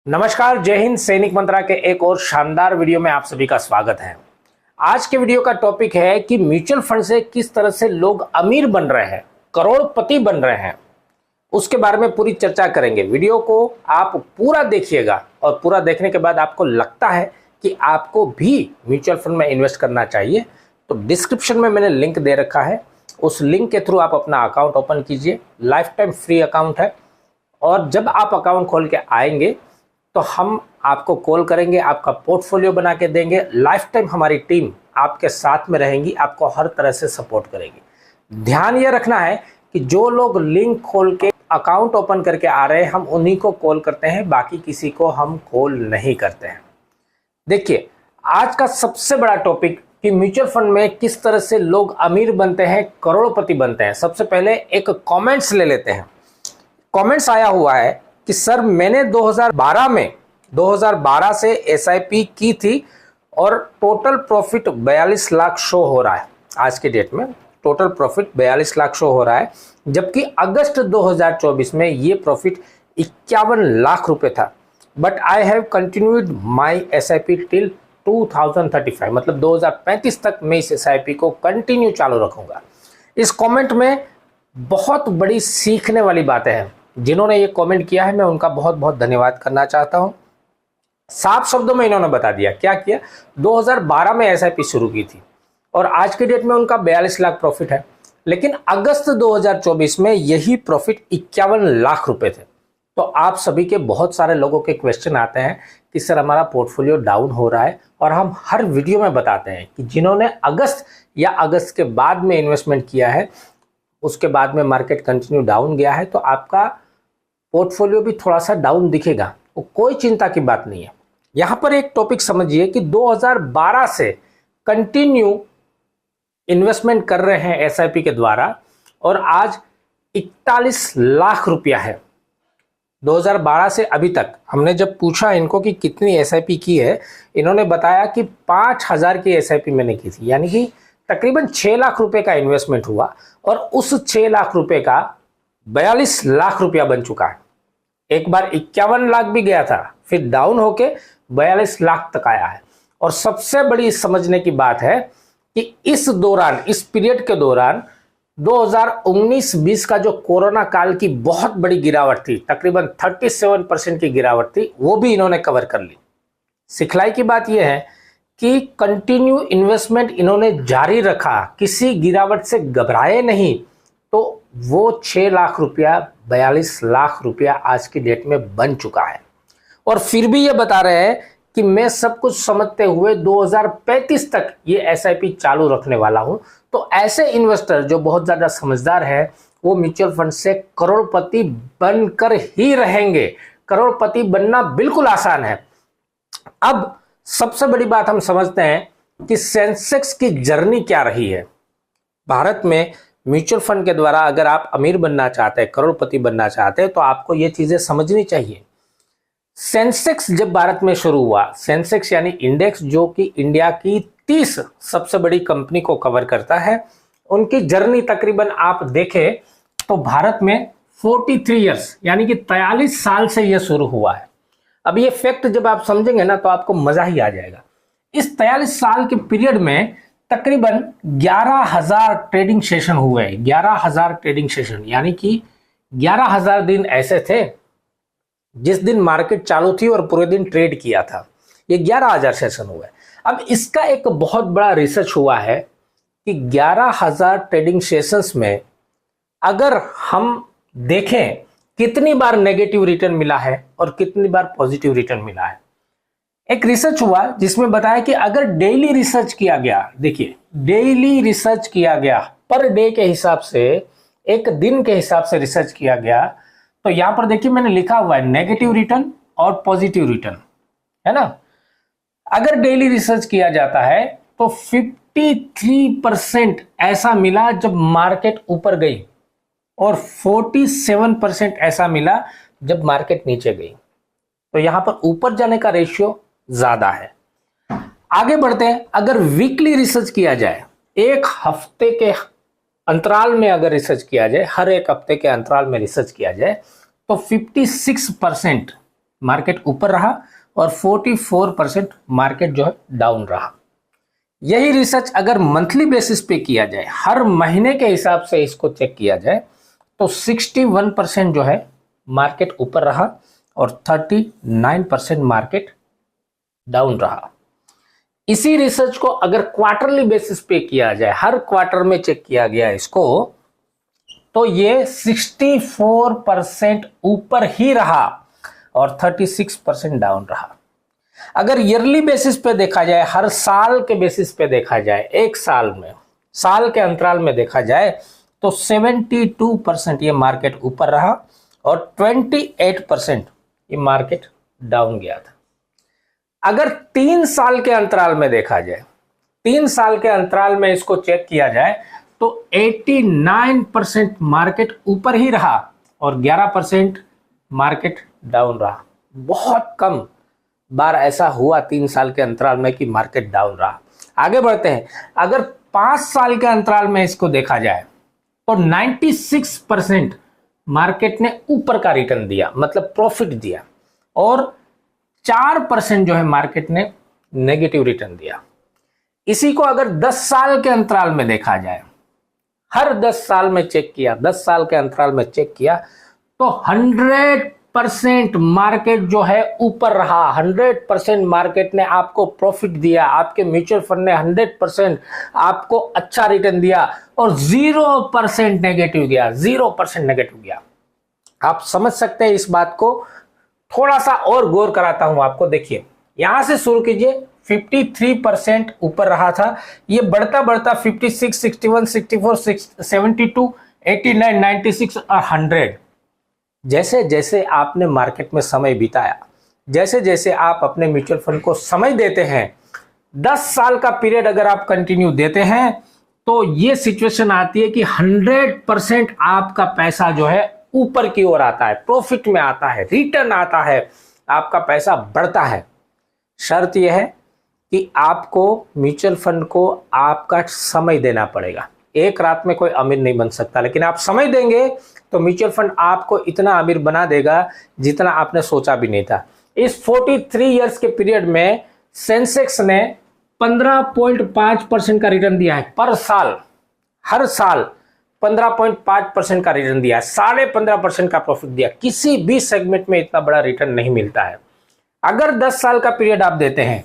नमस्कार, जय हिंद। सैनिक मंत्रा के एक और शानदार वीडियो में आप सभी का स्वागत है। आज के वीडियो का टॉपिक है कि म्यूचुअल फंड से किस तरह से लोग अमीर बन रहे हैं, करोड़पति बन रहे हैं, उसके बारे में पूरी चर्चा करेंगे। वीडियो को आप पूरा देखिएगा और पूरा देखने के बाद आपको लगता है कि आपको भी म्यूचुअल फंड में इन्वेस्ट करना चाहिए तो डिस्क्रिप्शन में मैंने लिंक दे रखा है। उस लिंक के थ्रू आप अपना अकाउंट ओपन कीजिए। लाइफ टाइम फ्री अकाउंट है और जब आप अकाउंट खोल के आएंगे तो हम आपको कॉल करेंगे, आपका पोर्टफोलियो बना के देंगे। लाइफ टाइम हमारी टीम आपके साथ में रहेंगी, आपको हर तरह से सपोर्ट करेगी। ध्यान ये रखना है कि जो लोग लिंक खोल के अकाउंट ओपन करके आ रहे हैं हम उन्हीं को कॉल करते हैं, बाकी किसी को हम कॉल नहीं करते हैं। देखिए, आज का सबसे बड़ा टॉपिक कि म्यूचुअल फंड में किस तरह से लोग अमीर बनते हैं, करोड़पति बनते हैं। सबसे पहले एक कमेंट्स ले लेते हैं। कमेंट्स आया हुआ है कि सर मैंने 2012 से एसआईपी की थी और टोटल प्रॉफिट 42 लाख शो हो रहा है। आज के डेट में टोटल प्रॉफिट 42 लाख शो हो रहा है, जबकि अगस्त 2024 में ये प्रॉफिट 51 लाख रुपए था। But I have continued my SIP till 2035, मतलब 2035 तक मैं इस एसआईपी को कंटिन्यू चालू रखूंगा। इस कमेंट में बहुत बड़ी सीखने वाली बातें हैं। जिन्होंने ये कमेंट किया है मैं उनका बहुत बहुत धन्यवाद करना चाहता हूं। साफ शब्दों में इन्होंने बता दिया। क्या किया? 2012 में एसआईपी शुरू की थी और आज के डेट में उनका 42 लाख प्रॉफिट है, लेकिन अगस्त 2024 में यही प्रॉफिट 51 लाख रुपए थे। तो आप सभी के बहुत सारे लोगों के क्वेश्चन आते हैं कि सर हमारा पोर्टफोलियो डाउन हो रहा है, और हम हर वीडियो में बताते हैं कि जिन्होंने अगस्त या अगस्त के बाद में इन्वेस्टमेंट किया है उसके बाद में मार्केट कंटिन्यू डाउन गया है तो आपका पोर्टफोलियो भी थोड़ा सा डाउन दिखेगा, वो कोई चिंता की बात नहीं है। यहां पर एक टॉपिक समझिए कि 2012 से कंटिन्यू इन्वेस्टमेंट कर रहे हैं एसआईपी के द्वारा और आज 41 लाख रुपया है। 2012 से अभी तक हमने जब पूछा इनको कि कितनी एसआईपी की है, इन्होंने बताया कि 5000 की एसआईपी मैंने की थी, यानी कि तकरीबन 6 लाख रुपए का इन्वेस्टमेंट हुआ और उस 6 लाख रुपए का 42 लाख रुपया बन चुका है। एक बार 51 लाख भी गया था, फिर डाउन होके 42 लाख तक आया है। और सबसे बड़ी समझने की बात है कि इस दौरान, इस पीरियड के दौरान 2019-20 का जो कोरोना काल की बहुत बड़ी गिरावट थी, तकरीबन 37% की गिरावट थी, वो भी इन्होंने कवर कर ली। सिखलाई की बात यह है कि कंटिन्यू इन्वेस्टमेंट इन्होंने जारी रखा, किसी गिरावट से घबराए नहीं, तो वो 6 लाख रुपया 42 लाख रुपया आज की डेट में बन चुका है। और फिर भी ये बता रहे हैं कि मैं सब कुछ समझते हुए 2035 तक ये एसआईपी चालू रखने वाला हूं। तो ऐसे इन्वेस्टर जो बहुत ज्यादा समझदार है वो म्यूचुअल फंड से करोड़पति बनकर ही रहेंगे। करोड़पति बनना बिल्कुल आसान है। अब सबसे बड़ी बात हम समझते हैं कि सेंसेक्स की जर्नी क्या रही है। भारत में म्यूचुअल फंड के द्वारा अगर आप अमीर बनना चाहते हैं, करोड़पति बनना चाहते हैं, तो आपको ये चीजें समझनी चाहिए। सेंसेक्स जब भारत में शुरू हुआ, सेंसेक्स यानी इंडेक्स जो कि इंडिया की 30 सबसे बड़ी कंपनी को कवर करता है, उनकी जर्नी तकरीबन आप देखें तो भारत में 43 ईयर्स यानी कि 43 साल से यह शुरू हुआ है। अब ये फैक्ट जब आप समझेंगे ना तो आपको मजा ही आ जाएगा। इस 43 साल के पीरियड में तकरीबन 11,000 ट्रेडिंग सेशन हुए। 11,000 ट्रेडिंग सेशन यानी कि 11,000 दिन ऐसे थे जिस दिन मार्केट चालू थी और पूरे दिन ट्रेड किया था। ये 11,000 सेशन हुए। अब इसका एक बहुत बड़ा रिसर्च हुआ है कि 11,000 ट्रेडिंग सेशंस में अगर हम देखें कितनी बार नेगेटिव रिटर्न मिला है और कितनी बार पॉजिटिव रिटर्न मिला है। एक रिसर्च हुआ जिसमें बताया कि अगर डेली रिसर्च किया गया, देखिए डेली रिसर्च किया गया, पर डे के हिसाब से, एक दिन के हिसाब से रिसर्च किया गया, तो यहां पर देखिए मैंने लिखा हुआ है नेगेटिव रिटर्न और पॉजिटिव रिटर्न, है ना। अगर डेली रिसर्च किया जाता है तो 53% ऐसा मिला जब मार्केट ऊपर गई और 47% ऐसा मिला जब मार्केट नीचे गई। तो यहां पर ऊपर जाने का रेशियो ज्यादा है। आगे बढ़ते हैं। अगर वीकली रिसर्च किया जाए, एक हफ्ते के अंतराल में अगर रिसर्च किया जाए, हर एक हफ्ते के अंतराल में रिसर्च किया जाए, तो 56% मार्केट ऊपर रहा और 44% मार्केट जो है डाउन रहा। यही रिसर्च अगर मंथली बेसिस पे किया जाए, हर महीने के हिसाब से इसको चेक किया जाए, तो 61% जो है मार्केट ऊपर रहा और 39% मार्केट डाउन रहा। इसी रिसर्च को अगर क्वार्टरली बेसिस पे किया जाए, हर क्वार्टर में चेक किया गया इसको, तो ये 64% ऊपर ही रहा और 36% डाउन रहा। अगर ईयरली बेसिस पे देखा जाए, हर साल के बेसिस पे देखा जाए, एक साल में, साल के अंतराल में देखा जाए, तो 72% ये मार्केट ऊपर रहा और 28% ये मार्केट डाउन गया था। अगर 3 साल के अंतराल में देखा जाए, 3 साल के अंतराल में इसको चेक किया जाए, तो 89% मार्केट ऊपर ही रहा और 11% मार्केट डाउन रहा। बहुत कम बार ऐसा हुआ 3 साल के अंतराल में कि मार्केट डाउन रहा। आगे बढ़ते हैं। अगर 5 साल के अंतराल में इसको देखा जाए, तो 96% मार्केट ने ऊपर का रिटर्न दिया, मतलब प्रॉफिट दिया, और 4% जो है मार्केट ने नेगेटिव रिटर्न दिया। इसी को अगर 10 साल के अंतराल में देखा जाए, हर 10 साल में चेक किया, 10 साल के अंतराल में चेक किया, तो 100% मार्केट जो है ऊपर रहा। 100% मार्केट ने आपको प्रॉफिट दिया, आपके म्यूचुअल फंड ने 100% आपको अच्छा रिटर्न दिया और 0% नेगेटिव गया, 0% नेगेटिव गया। आप समझ सकते हैं इस बात को। थोड़ा सा और गौर कराता हूं आपको। देखिए, यहां से शुरू कीजिए, 53% ऊपर रहा था, ये बढ़ता बढ़ता 56, 61, 64, 72, 89, 96 और 100। जैसे जैसे आपने मार्केट में समय बिताया, जैसे जैसे आप अपने म्यूचुअल फंड को समय देते हैं, 10 साल का पीरियड अगर आप कंटिन्यू देते हैं, तो ये सिचुएशन आती है कि 100% आपका पैसा जो है ऊपर की ओर आता है, प्रॉफिट में आता है, रिटर्न आता है, आपका पैसा बढ़ता है। शर्त यह है कि आपको म्यूचुअल फंड को आपका समय देना पड़ेगा। एक रात में कोई अमीर नहीं बन सकता, लेकिन आप समय देंगे तो म्यूचुअल फंड आपको इतना अमीर बना देगा जितना आपने सोचा भी नहीं था। इस 43 इयर्स के पीरियड में सेंसेक्स ने 15.5% का रिटर्न दिया है पर साल। हर साल 15.5% का रिटर्न दिया है, 15.5% का प्रॉफिट दिया। किसी भी सेगमेंट में इतना बड़ा रिटर्न नहीं मिलता है। अगर 10 साल का पीरियड आप देते हैं,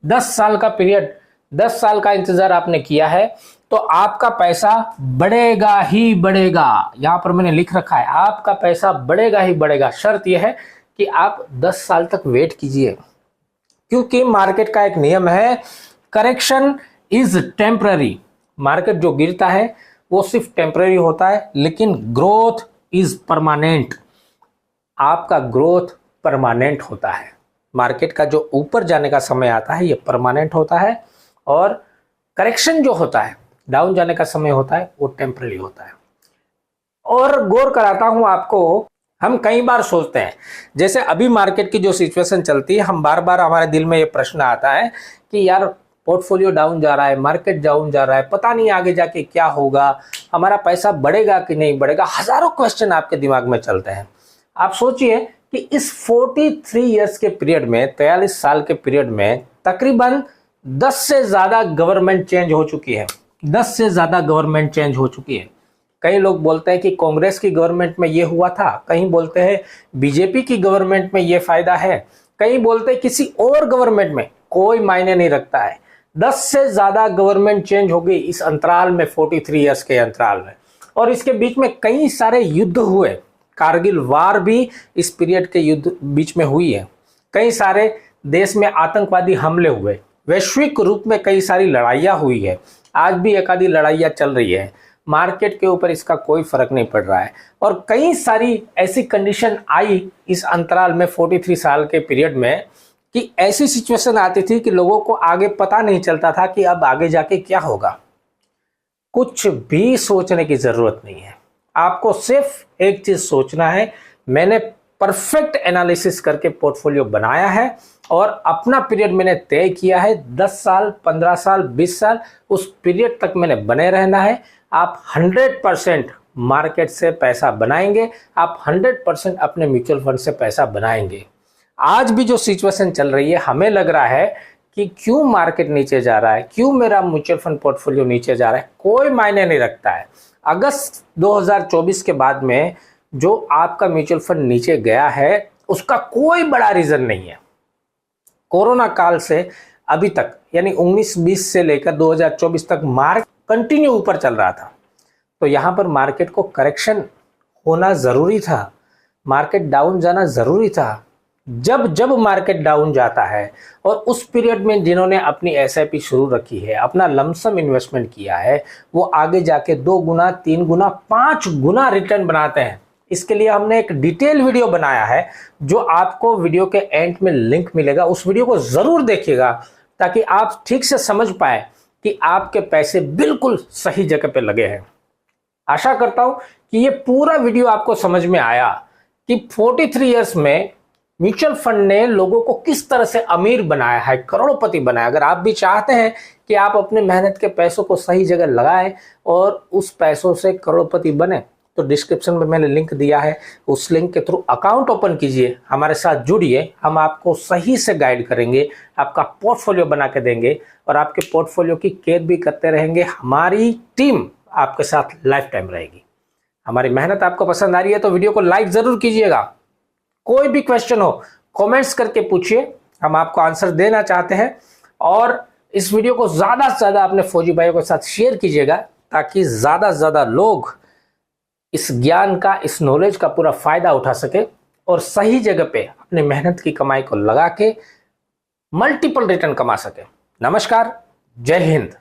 10 साल का पीरियड, 10 साल का इंतजार आपने किया है, तो आपका पैसा बढ़ेगा ही बढ़ेगा। यहां पर मैंने लिख रखा है, आपका पैसा बढ़ेगा ही बढ़ेगा। शर्त यह है कि आप 10 साल तक वेट कीजिए, क्योंकि मार्केट का एक नियम है, करेक्शन इज टेम्पररी। मार्केट जो गिरता है वो सिर्फ टेम्पररी होता है, लेकिन ग्रोथ इज परमानेंट। आपका ग्रोथ परमानेंट होता है। मार्केट का जो ऊपर जाने का समय आता है ये परमानेंट होता है, और करेक्शन जो होता है, डाउन जाने का समय होता है, वो टेम्पररी होता है। और गौर कराता हूं आपको, हम कई बार सोचते हैं, जैसे अभी मार्केट की जो सिचुएशन चलती है, हम बार बार हमारे दिल में ये प्रश्न आता है कि यार पोर्टफोलियो डाउन जा रहा है, मार्केट डाउन जा रहा है, पता नहीं आगे जाके क्या होगा, हमारा पैसा बढ़ेगा कि नहीं बढ़ेगा। हजारों क्वेश्चन आपके दिमाग में चलते हैं। आप सोचिए कि इस 43 इयर्स के पीरियड में, 43 साल के पीरियड में तकरीबन 10 से ज्यादा गवर्नमेंट चेंज हो चुकी है। 10 से ज्यादा गवर्नमेंट चेंज हो चुकी है। कई लोग बोलते हैं कि कांग्रेस की गवर्नमेंट में ये हुआ था, कहीं बोलते हैं बीजेपी की गवर्नमेंट में ये फायदा है, कहीं बोलते हैं किसी और गवर्नमेंट में। कोई मायने नहीं रखता है। 10 से ज्यादा गवर्नमेंट चेंज हो गई इस अंतराल में, 43 इयर्स के अंतराल में। और इसके बीच में कई सारे युद्ध हुए। कारगिल वार भी इस पीरियड के युद्ध बीच में हुई है। कई सारे देश में आतंकवादी हमले हुए। वैश्विक रूप में कई सारी लड़ाइयाँ हुई है। आज भी एक आधी लड़ाइयाँ चल रही है। मार्केट के ऊपर इसका कोई फर्क नहीं पड़ रहा है। और कई सारी ऐसी कंडीशन आई इस अंतराल में, 43 साल के पीरियड में, कि ऐसी सिचुएशन आती थी कि लोगों को आगे पता नहीं चलता था कि अब आगे जाके क्या होगा। कुछ भी सोचने की जरूरत नहीं है। आपको सिर्फ एक चीज सोचना है, मैंने परफेक्ट एनालिसिस करके पोर्टफोलियो बनाया है और अपना पीरियड मैंने तय किया है, 10 साल, 15 साल, 20 साल, उस पीरियड तक मैंने बने रहना है। आप 100% मार्केट से पैसा बनाएंगे, आप 100% अपने म्यूचुअल फंड से पैसा बनाएंगे। आज भी जो सिचुएशन चल रही है, हमें लग रहा है कि क्यों मार्केट नीचे जा रहा है, क्यों मेरा म्यूचुअल फंड पोर्टफोलियो नीचे जा रहा है, कोई मायने नहीं रखता है। अगस्त 2024 के बाद में जो आपका म्यूचुअल फंड नीचे गया है उसका कोई बड़ा रीजन नहीं है। कोरोना काल से अभी तक यानी 19-20 से लेकर 2024 तक मार्केट कंटिन्यू ऊपर चल रहा था, तो यहां पर मार्केट को करेक्शन होना जरूरी था, मार्केट डाउन जाना जरूरी था। जब मार्केट डाउन जाता है और उस पीरियड में जिन्होंने अपनी एसआईपी शुरू रखी है, अपना लमसम इन्वेस्टमेंट किया है, वो आगे जाके 2 गुना, 3 गुना, 5 गुना रिटर्न बनाते हैं। इसके लिए हमने एक डिटेल वीडियो बनाया है, जो आपको वीडियो के एंड में लिंक मिलेगा, उस वीडियो को जरूर देखिएगा ताकि आप ठीक से समझ पाए कि आपके पैसे बिल्कुल सही जगह पे लगे हैं। आशा करता हूं कि ये पूरा वीडियो आपको समझ में आया कि 43 इयर्स में म्यूचुअल फंड ने लोगों को किस तरह से अमीर बनाया है, करोड़पति बनाया। अगर आप भी चाहते हैं कि आप अपने मेहनत के पैसों को सही जगह लगाएं और उस पैसों से करोड़पति बने, तो डिस्क्रिप्शन में मैंने लिंक दिया है, उस लिंक के थ्रू अकाउंट ओपन कीजिए, हमारे साथ जुड़िए, हम आपको सही से गाइड करेंगे, आपका पोर्टफोलियो बना के देंगे और आपके पोर्टफोलियो की केयर भी करते रहेंगे। हमारी टीम आपके साथ लाइफ टाइम रहेगी। हमारी मेहनत आपको पसंद आ रही है तो वीडियो को लाइक जरूर कीजिएगा। कोई भी क्वेश्चन हो कमेंट्स करके पूछिए, हम आपको आंसर देना चाहते हैं। और इस वीडियो को ज्यादा से ज्यादा अपने फौजी भाइयों के साथ शेयर कीजिएगा ताकि ज्यादा से ज्यादा लोग इस ज्ञान का, इस नॉलेज का पूरा फायदा उठा सके और सही जगह पे अपनी मेहनत की कमाई को लगा के मल्टीपल रिटर्न कमा सके। नमस्कार, जय हिंद।